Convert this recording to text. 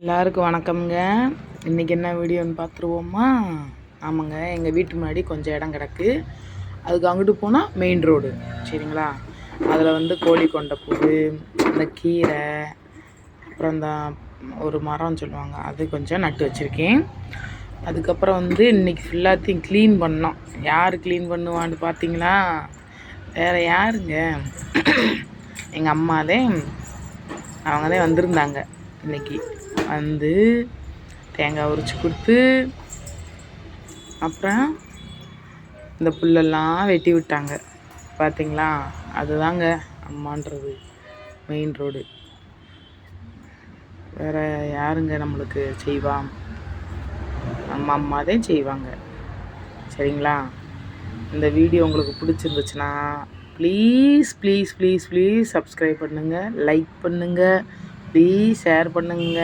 எல்லாருக்கும் வணக்கம்ங்க. இன்றைக்கி என்ன வீடியோன்னு பார்த்துருவோமா? ஆமாங்க, எங்கள் வீட்டு முன்னாடி கொஞ்சம் இடம் கிடக்கு. அதுக்கு அங்கிட்டு போனால் மெயின் ரோடு, சரிங்களா? அதில் வந்து கோழி கொண்ட பூவு, இந்த கீரை, அப்புறம் இந்த ஒரு மரம் சொல்லுவாங்க, அது கொஞ்சம் நட்டு வச்சுருக்கேன். அதுக்கப்புறம் வந்து இன்றைக்கி ஃபுல்லாத்தையும் க்ளீன் பண்ணோம். யார் க்ளீன் பண்ணுவான்னு பார்த்தீங்களா? வேறு யாருங்க, எங்கள் அம்மாதே. அவங்க தான் வந்திருந்தாங்க இன்றைக்கி. வந்து தேங்காய் உரித்து கொடுத்து, அப்புறம் இந்த புல்லெல்லாம் வெட்டி விட்டாங்க. பார்த்தீங்களா? அதுதாங்க அம்மான்றது. Main road. வேறு யாருங்க நம்மளுக்கு செய்வா? நம்ம அம்மா தான் செய்வாங்க, சரிங்களா? இந்த வீடியோ உங்களுக்கு பிடிச்சிருந்துச்சுன்னா please please please please subscribe பண்ணுங்கள், லைக் பண்ணுங்கள், ப்ளீஸ் ஷேர் பண்ணுங்க.